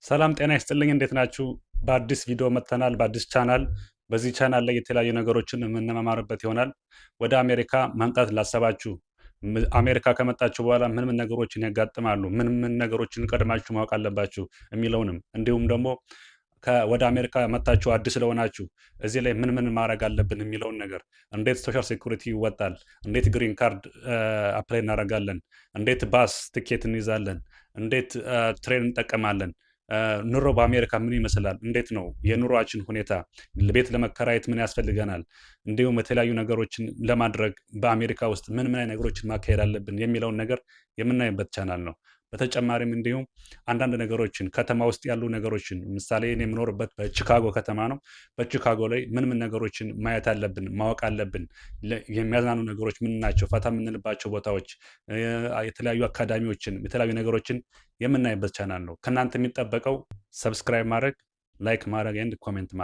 ሰላም ጤና ይስጥልኝ እንዴት ናችሁ? በአዲስ ቪዲዮ መጥተናል በአዲስ ቻናል። በዚህ ቻናል ላይ የተለያዩ ነገሮችን የምንማማርበት ይሆናል። ወደ አሜሪካ መምጣት ላሰባችሁ አሜሪካ ከመጣችሁ በኋላ ምን ነገሮችን ያጋጥማሉ፣ ምን ነገሮችን ቀድማችሁ ማወቅ አለባችሁ የሚለውንም እንዲሁም ደግሞ ወደ አሜሪካ መጥታችሁ አዲስ ስለሆናችሁ እዚህ ላይ ምን ማድረግ አለብን የሚለውን ነገር፣ እንዴት ሶሻል ሴኩሪቲ ይወጣል፣ እንዴት ግሪን ካርድ አፕላይ እናደርጋለን፣ እንዴት ባስ ትኬት እንይዛለን፣ እንዴት ትሬን እንጠቀማለን፣ ኑሮ በአሜሪካ ምን ይመስላል፣ እንዴት ነው የኑሯችን ሁኔታ፣ ቤት ለመከራየት ምን ያስፈልገናል፣ እንዲሁም የተለያዩ ነገሮችን ለማድረግ በአሜሪካ ውስጥ ምን አይነት ነገሮችን ማካሄድ አለብን የሚለውን ነገር የምናይበት ቻናል ነው። በተጨማሪም እንዲሁም አንዳንድ ነገሮችን ከተማ ውስጥ ያሉ ነገሮችን፣ ምሳሌ እኔ የምኖርበት በቺካጎ ከተማ ነው። በቺካጎ ላይ ምን ነገሮችን ማየት አለብን፣ ማወቅ አለብን፣ የሚያዝናኑ ነገሮች ምን ናቸው፣ ፈታ የምንልባቸው ቦታዎች፣ የተለያዩ አካዳሚዎችን፣ የተለያዩ ነገሮችን የምናይበት ቻናል ነው። ከእናንተ የሚጠበቀው ሰብስክራይብ ማድረግ፣ ላይክ ማድረግ ኤንድ ኮሜንት ማድረግ